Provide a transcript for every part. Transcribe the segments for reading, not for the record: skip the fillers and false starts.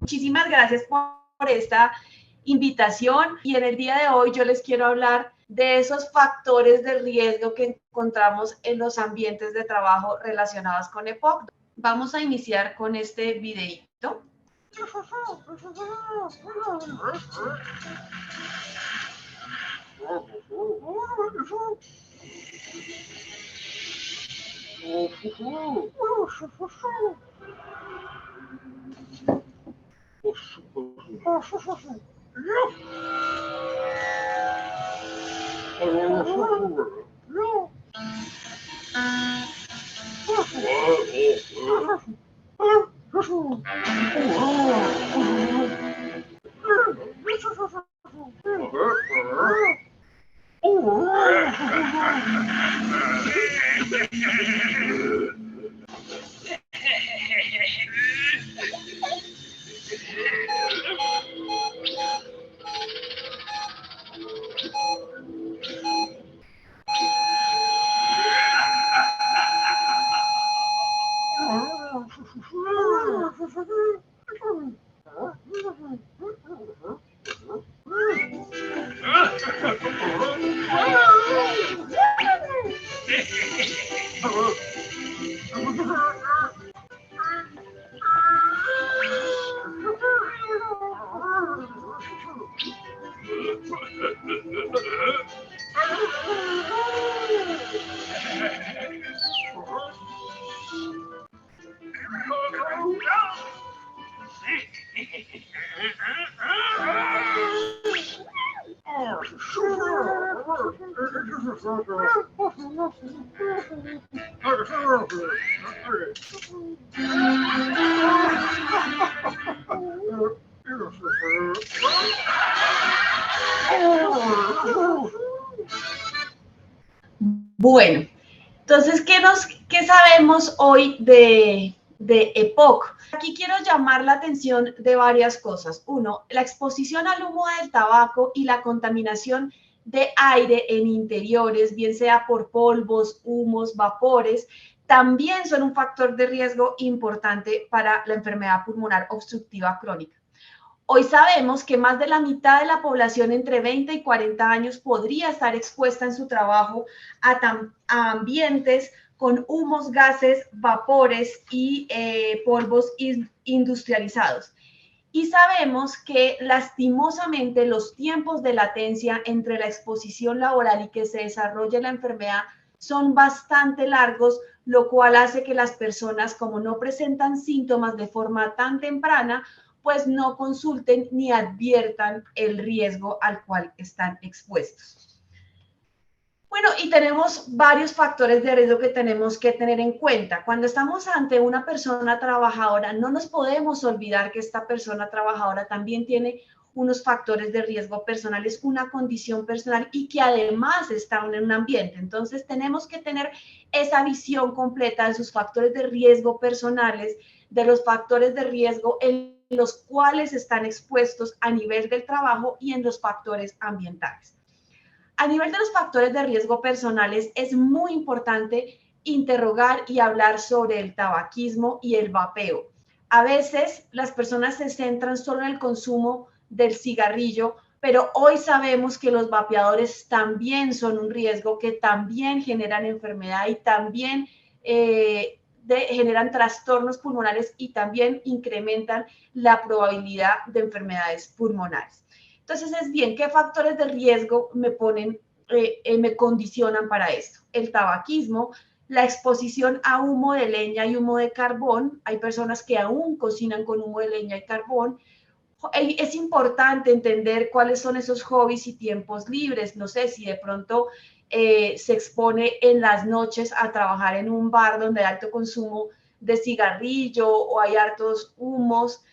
Muchísimas gracias por esta invitación y en el día de hoy yo les quiero hablar de esos factores de riesgo que encontramos en los ambientes de trabajo relacionados con EPOC. Vamos a iniciar con este videito. Bueno, entonces, ¿qué sabemos hoy de EPOC? Aquí quiero llamar la atención de varias cosas. Uno, la exposición al humo del tabaco y la contaminación de aire en interiores, bien sea por polvos, humos, vapores, también son un factor de riesgo importante para la enfermedad pulmonar obstructiva crónica. Hoy sabemos que más de la mitad de la población entre 20 y 40 años podría estar expuesta en su trabajo a ambientes con humos, gases, vapores y polvos industrializados. Y sabemos que lastimosamente los tiempos de latencia entre la exposición laboral y que se desarrolle la enfermedad son bastante largos, lo cual hace que las personas, como no presentan síntomas de forma tan temprana, pues no consulten ni adviertan el riesgo al cual están expuestos. Bueno, y tenemos varios factores de riesgo que tenemos que tener en cuenta. Cuando estamos ante una persona trabajadora, no nos podemos olvidar que esta persona trabajadora también tiene unos factores de riesgo personales, una condición personal y que además está en un ambiente. Entonces, tenemos que tener esa visión completa de sus factores de riesgo personales, de los factores de riesgo en los cuales están expuestos a nivel del trabajo y en los factores ambientales. A nivel de los factores de riesgo personales, es muy importante interrogar y hablar sobre el tabaquismo y el vapeo. A veces las personas se centran solo en el consumo del cigarrillo, pero hoy sabemos que los vapeadores también son un riesgo, que también generan enfermedad y también generan trastornos pulmonares y también incrementan la probabilidad de enfermedades pulmonares. Entonces es bien, ¿qué factores de riesgo me condicionan para esto? El tabaquismo, la exposición a humo de leña y humo de carbón. Hay personas que aún cocinan con humo de leña y carbón. Es importante entender cuáles son esos hobbies y tiempos libres. No sé si de pronto se expone en las noches a trabajar en un bar donde hay alto consumo de cigarrillo o hay hartos humos.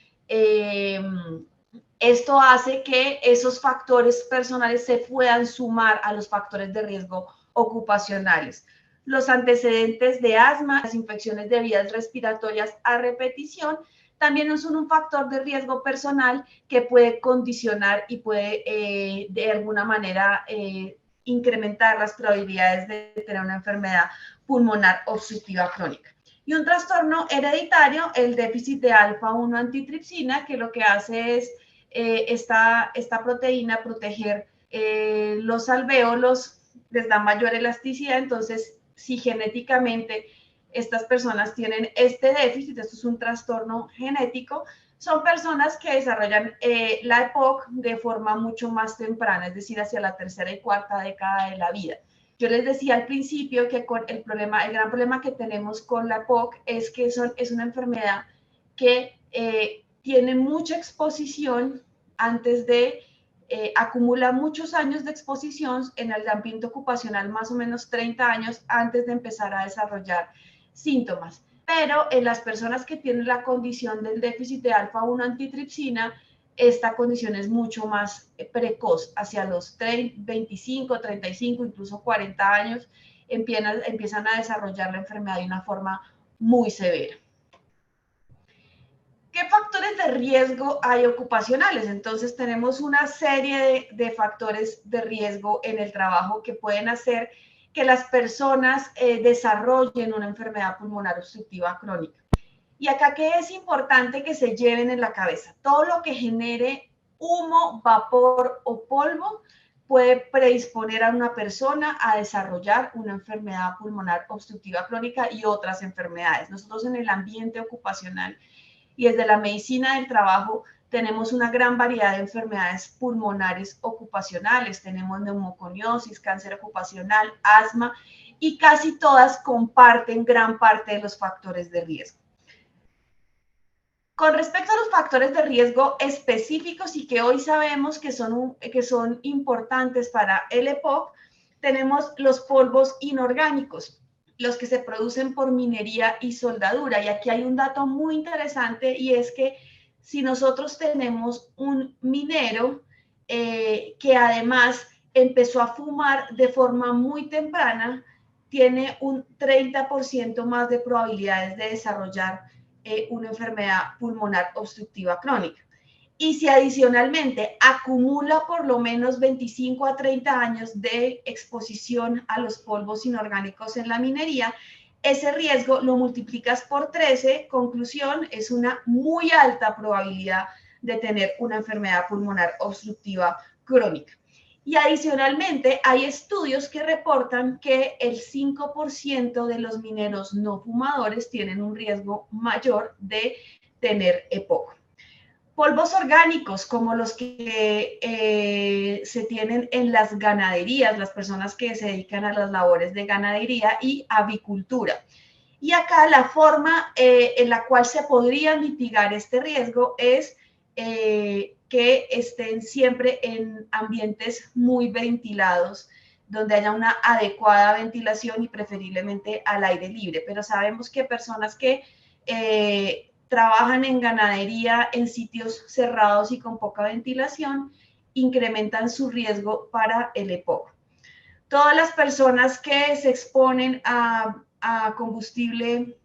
Esto hace que esos factores personales se puedan sumar a los factores de riesgo ocupacionales. Los antecedentes de asma, las infecciones de vías respiratorias a repetición, también son un factor de riesgo personal que puede condicionar y puede de alguna manera incrementar las probabilidades de tener una enfermedad pulmonar obstructiva crónica. Y un trastorno hereditario, el déficit de alfa-1 antitripsina, que lo que hace es esta proteína proteger los alvéolos, les da mayor elasticidad. Entonces, si genéticamente estas personas tienen este déficit, esto es un trastorno genético, son personas que desarrollan la EPOC de forma mucho más temprana, es decir, hacia la tercera y cuarta década de la vida. Yo les decía al principio que con el gran problema que tenemos con la EPOC es que es una enfermedad que tiene mucha exposición antes de, acumula muchos años de exposición en el ambiente ocupacional, más o menos 30 años antes de empezar a desarrollar síntomas. Pero en las personas que tienen la condición del déficit de alfa-1 antitripsina, esta condición es mucho más precoz, hacia los 25, 35, incluso 40 años, empiezan a desarrollar la enfermedad de una forma muy severa. ¿Qué factores de riesgo hay ocupacionales? Entonces tenemos una serie de factores de riesgo en el trabajo que pueden hacer que las personas desarrollen una enfermedad pulmonar obstructiva crónica. Y acá, ¿qué es importante que se lleven en la cabeza? Todo lo que genere humo, vapor o polvo puede predisponer a una persona a desarrollar una enfermedad pulmonar obstructiva crónica y otras enfermedades. Nosotros en el ambiente ocupacional y desde la medicina del trabajo tenemos una gran variedad de enfermedades pulmonares ocupacionales. Tenemos neumoconiosis, cáncer ocupacional, asma, y casi todas comparten gran parte de los factores de riesgo. Con respecto a los factores de riesgo específicos y que hoy sabemos que son importantes para el EPOC, tenemos los polvos inorgánicos, los que se producen por minería y soldadura. Y aquí hay un dato muy interesante, y es que si nosotros tenemos un minero que además empezó a fumar de forma muy temprana, tiene un 30% más de probabilidades de desarrollar una enfermedad pulmonar obstructiva crónica. Y si adicionalmente acumula por lo menos 25 a 30 años de exposición a los polvos inorgánicos en la minería, ese riesgo lo multiplicas por 13, conclusión, es una muy alta probabilidad de tener una enfermedad pulmonar obstructiva crónica. Y adicionalmente hay estudios que reportan que el 5% de los mineros no fumadores tienen un riesgo mayor de tener EPOC. Polvos orgánicos como los que se tienen en las ganaderías, las personas que se dedican a las labores de ganadería y avicultura. Y acá la forma en la cual se podría mitigar este riesgo es que estén siempre en ambientes muy ventilados, donde haya una adecuada ventilación y preferiblemente al aire libre. Pero sabemos que personas que trabajan en ganadería en sitios cerrados y con poca ventilación incrementan su riesgo para el EPOC. Todas las personas que se exponen a combustible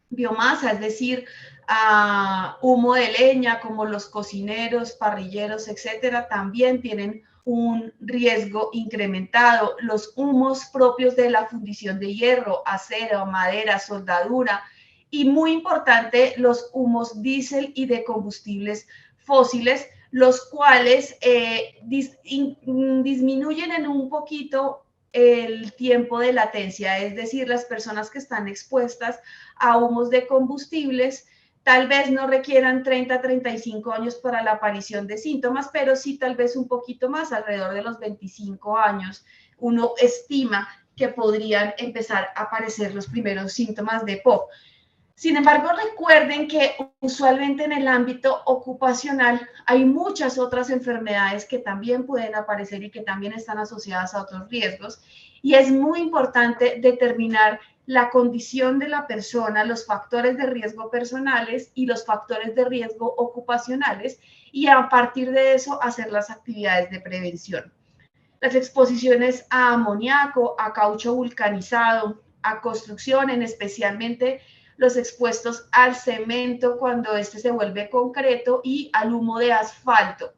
biomasa, es decir, a humo de leña, como los cocineros, parrilleros, etcétera, también tienen un riesgo incrementado. Los humos propios de la fundición de hierro, acero, madera, soldadura, y muy importante, los humos diésel y de combustibles fósiles, los cuales disminuyen en un poquito el tiempo de latencia, es decir, las personas que están expuestas a humos de combustibles tal vez no requieran 30 a 35 años para la aparición de síntomas, pero sí tal vez un poquito más, alrededor de los 25 años, uno estima que podrían empezar a aparecer los primeros síntomas de EPOC. Sin embargo, recuerden que usualmente en el ámbito ocupacional hay muchas otras enfermedades que también pueden aparecer y que también están asociadas a otros riesgos. Y es muy importante determinar la condición de la persona, los factores de riesgo personales y los factores de riesgo ocupacionales, y a partir de eso hacer las actividades de prevención. Las exposiciones a amoníaco, a caucho vulcanizado, a construcción, especialmente los expuestos al cemento cuando este se vuelve concreto y al humo de asfalto.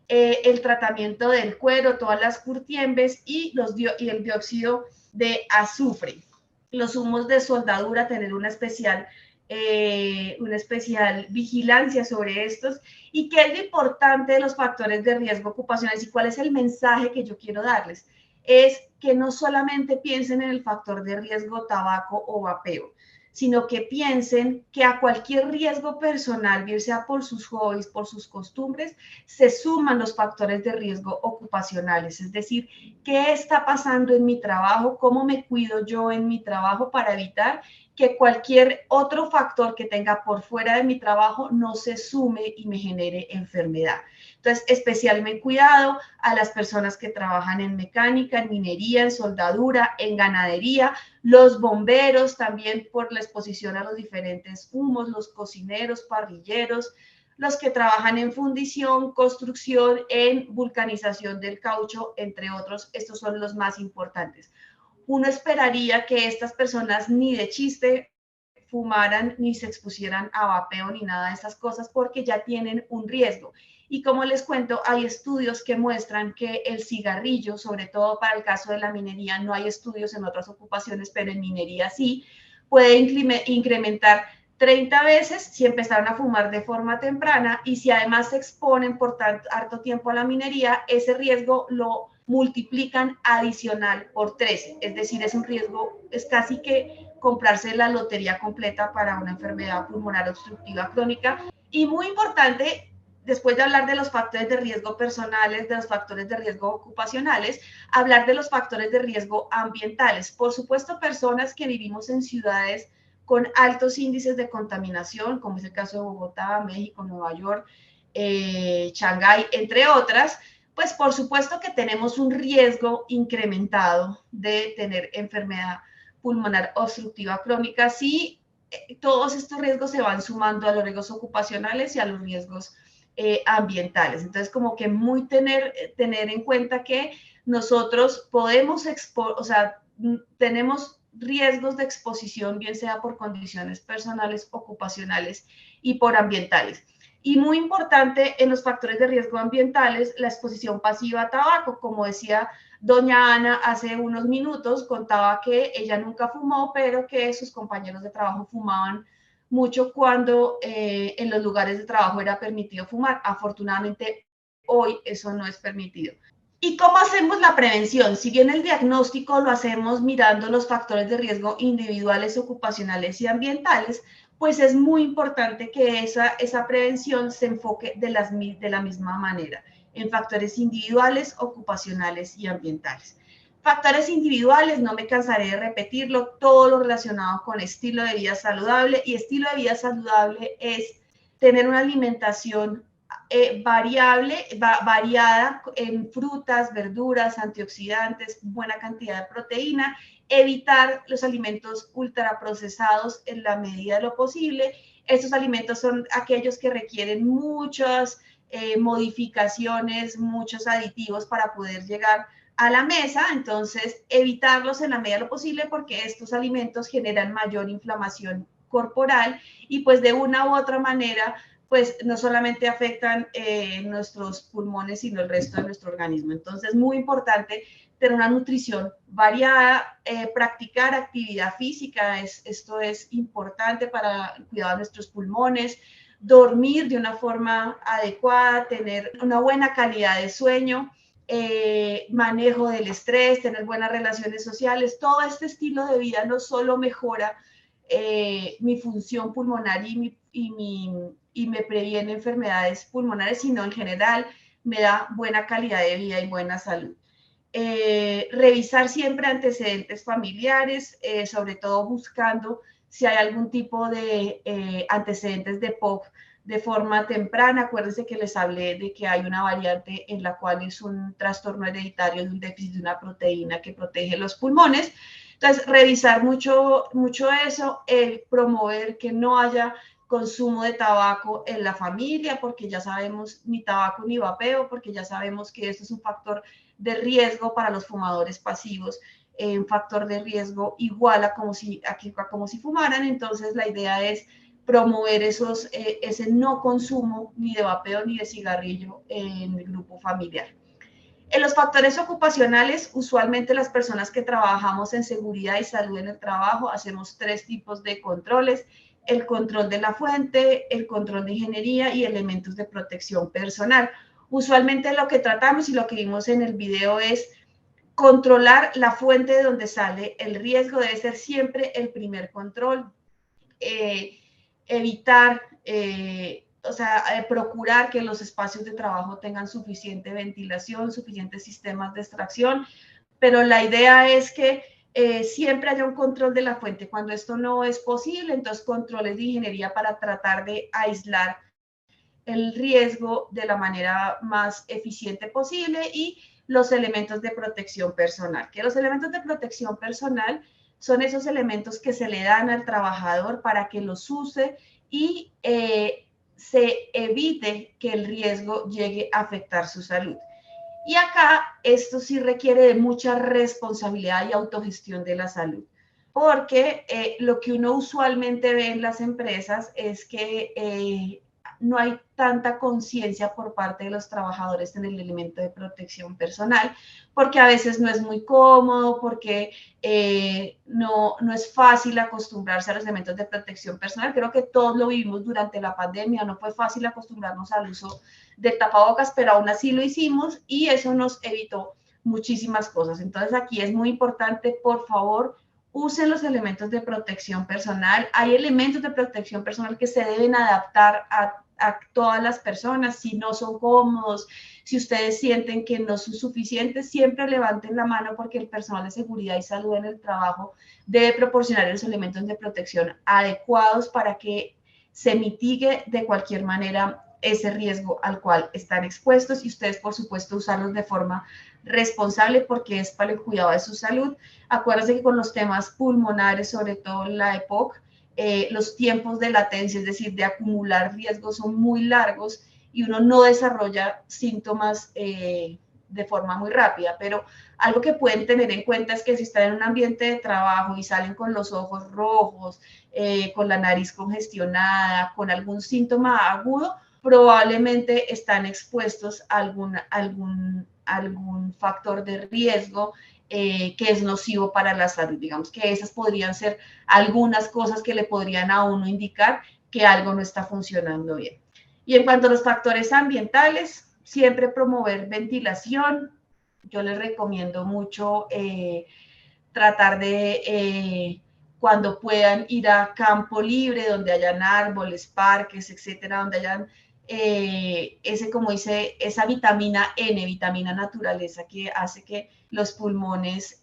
El tratamiento del cuero, todas las curtiembres y el dióxido de azufre. los humos de soldadura, tener una especial vigilancia sobre estos, y qué es lo importante de los factores de riesgo ocupacionales y cuál es el mensaje que yo quiero darles. Es que no solamente piensen en el factor de riesgo tabaco o vapeo, sino que piensen que a cualquier riesgo personal, bien sea por sus hobbies, por sus costumbres, se suman los factores de riesgo ocupacionales. Es decir, ¿qué está pasando en mi trabajo? ¿Cómo me cuido yo en mi trabajo para evitar que cualquier otro factor que tenga por fuera de mi trabajo no se sume y me genere enfermedad? Entonces, especialmente cuidado a las personas que trabajan en mecánica, en minería, en soldadura, en ganadería, los bomberos también por la exposición a los diferentes humos, los cocineros, parrilleros, los que trabajan en fundición, construcción, en vulcanización del caucho, entre otros. Estos son los más importantes. Uno esperaría que estas personas ni de chiste fumaran ni se expusieran a vapeo ni nada de estas cosas porque ya tienen un riesgo. Y como les cuento, hay estudios que muestran que el cigarrillo, sobre todo para el caso de la minería, no hay estudios en otras ocupaciones, pero en minería sí, puede incrementar 30 veces si empezaron a fumar de forma temprana, y si además se exponen por tanto harto tiempo a la minería, ese riesgo lo multiplican adicional por 13. Es decir, es un riesgo, es casi que comprarse la lotería completa para una enfermedad pulmonar obstructiva crónica. Y muy importante, después de hablar de los factores de riesgo personales, de los factores de riesgo ocupacionales, hablar de los factores de riesgo ambientales. Por supuesto, personas que vivimos en ciudades con altos índices de contaminación, como es el caso de Bogotá, México, Nueva York, Shanghái, entre otras, pues por supuesto que tenemos un riesgo incrementado de tener enfermedad pulmonar obstructiva crónica si todos estos riesgos se van sumando a los riesgos ocupacionales y a los riesgos ambientales. Entonces, como que muy tener en cuenta que nosotros podemos o sea, tenemos riesgos de exposición, bien sea por condiciones personales, ocupacionales y por ambientales. Y muy importante en los factores de riesgo ambientales, la exposición pasiva a tabaco. Como decía doña Ana hace unos minutos, contaba que ella nunca fumó, pero que sus compañeros de trabajo fumaban mucho cuando en los lugares de trabajo era permitido fumar. Afortunadamente, hoy eso no es permitido. ¿Y cómo hacemos la prevención? Si bien el diagnóstico lo hacemos mirando los factores de riesgo individuales, ocupacionales y ambientales, pues es muy importante que esa prevención se enfoque de la misma manera en factores individuales, ocupacionales y ambientales. Factores individuales, no me cansaré de repetirlo, todo lo relacionado con estilo de vida saludable, y estilo de vida saludable es tener una alimentación variada en frutas, verduras, antioxidantes, buena cantidad de proteína, evitar los alimentos ultraprocesados en la medida de lo posible. Estos alimentos son aquellos que requieren muchas modificaciones, muchos aditivos para poder llegar a la mesa. Entonces evitarlos en la medida de lo posible porque estos alimentos generan mayor inflamación corporal y pues de una u otra manera pues no solamente afectan nuestros pulmones, sino el resto de nuestro organismo. Entonces, muy importante tener una nutrición variada, practicar actividad física, esto es importante para el cuidado de nuestros pulmones, dormir de una forma adecuada, tener una buena calidad de sueño, manejo del estrés, tener buenas relaciones sociales. Todo este estilo de vida no solo mejora mi función pulmonar y me previene enfermedades pulmonares, sino en general me da buena calidad de vida y buena salud. Revisar siempre antecedentes familiares, sobre todo buscando si hay algún tipo de antecedentes de POC de forma temprana. Acuérdense que les hablé de que hay una variante en la cual es un trastorno hereditario de un déficit de una proteína que protege los pulmones. Entonces, revisar mucho eso, promover que no haya consumo de tabaco en la familia, porque ya sabemos, ni tabaco ni vapeo, porque ya sabemos que esto es un factor de riesgo para los fumadores pasivos, un factor de riesgo igual a como si fumaran. Entonces, la idea es promover ese no consumo ni de vapeo ni de cigarrillo en el grupo familiar. En los factores ocupacionales, usualmente las personas que trabajamos en seguridad y salud en el trabajo hacemos 3 tipos de controles: el control de la fuente, el control de ingeniería y elementos de protección personal. Usualmente lo que tratamos y lo que vimos en el video es controlar la fuente de donde sale el riesgo. Debe ser siempre el primer control. Evitar, procurar que los espacios de trabajo tengan suficiente ventilación, suficientes sistemas de extracción, pero la idea es que siempre haya un control de la fuente. Cuando esto no es posible, entonces controles de ingeniería para tratar de aislar el riesgo de la manera más eficiente posible, y los elementos de protección personal. Que los elementos de protección personal son esos elementos que se le dan al trabajador para que los use y se evite que el riesgo llegue a afectar su salud. Y acá esto sí requiere de mucha responsabilidad y autogestión de la salud, porque lo que uno usualmente ve en las empresas es que no hay tanta conciencia por parte de los trabajadores en el elemento de protección personal, porque a veces no es muy cómodo, porque no es fácil acostumbrarse a los elementos de protección personal. Creo que todos lo vivimos durante la pandemia, no fue fácil acostumbrarnos al uso del tapabocas, pero aún así lo hicimos y eso nos evitó muchísimas cosas. Entonces aquí es muy importante, por favor, usen los elementos de protección personal. Hay elementos de protección personal que se deben adaptar a todas las personas. Si no son cómodos, si ustedes sienten que no son suficientes, siempre levanten la mano, porque el personal de seguridad y salud en el trabajo debe proporcionar los elementos de protección adecuados para que se mitigue de cualquier manera ese riesgo al cual están expuestos, y ustedes, por supuesto, usarlos de forma responsable, porque es para el cuidado de su salud. Acuérdense que con los temas pulmonares, sobre todo la EPOC, los tiempos de latencia, es decir, de acumular riesgos, son muy largos y uno no desarrolla síntomas de forma muy rápida. Pero algo que pueden tener en cuenta es que si están en un ambiente de trabajo y salen con los ojos rojos, con la nariz congestionada, con algún síntoma agudo, probablemente están expuestos a algún factor de riesgo que es nocivo para la salud. Digamos que esas podrían ser algunas cosas que le podrían a uno indicar que algo no está funcionando bien. Y en cuanto a los factores ambientales, siempre promover ventilación. Yo les recomiendo mucho tratar de, cuando puedan, ir a campo libre, donde hayan árboles, parques, etcétera, donde hayan como dice, esa vitamina N, vitamina naturaleza, que hace que los pulmones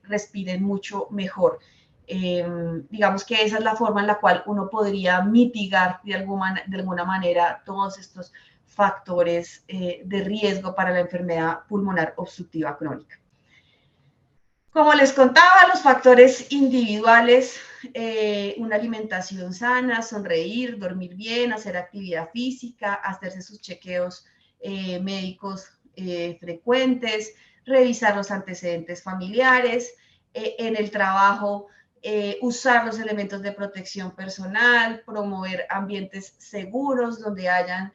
respiren mucho mejor. Digamos que esa es la forma en la cual uno podría mitigar de alguna manera todos estos factores de riesgo para la enfermedad pulmonar obstructiva crónica. Como les contaba, los factores individuales: una alimentación sana, sonreír, dormir bien, hacer actividad física, hacerse sus chequeos médicos frecuentes, revisar los antecedentes familiares, en el trabajo, usar los elementos de protección personal, promover ambientes seguros donde hayan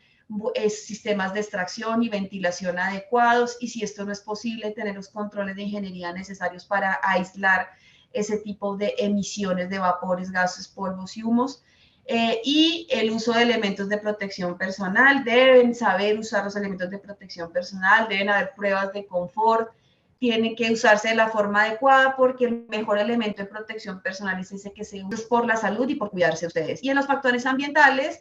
sistemas de extracción y ventilación adecuados, y si esto no es posible, tener los controles de ingeniería necesarios para aislar ese tipo de emisiones de vapores, gases, polvos y humos. Y el uso de elementos de protección personal. Deben saber usar los elementos de protección personal, deben haber pruebas de confort, tienen que usarse de la forma adecuada, porque el mejor elemento de protección personal es ese que se usa por la salud y por cuidarse ustedes. Y en los factores ambientales,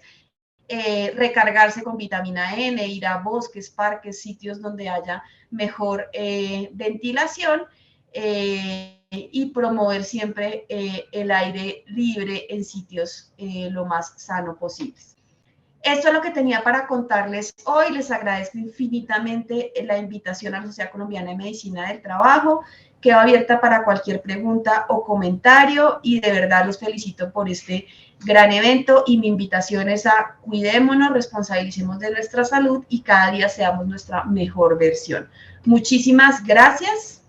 recargarse con vitamina N, ir a bosques, parques, sitios donde haya mejor ventilación, y promover siempre el aire libre en sitios lo más sano posible. Esto es lo que tenía para contarles hoy. Les agradezco infinitamente la invitación a la Sociedad Colombiana de Medicina del Trabajo. Quedo abierta para cualquier pregunta o comentario, y de verdad los felicito por este gran evento, y mi invitación es a cuidémonos, responsabilicemos de nuestra salud y cada día seamos nuestra mejor versión. Muchísimas gracias.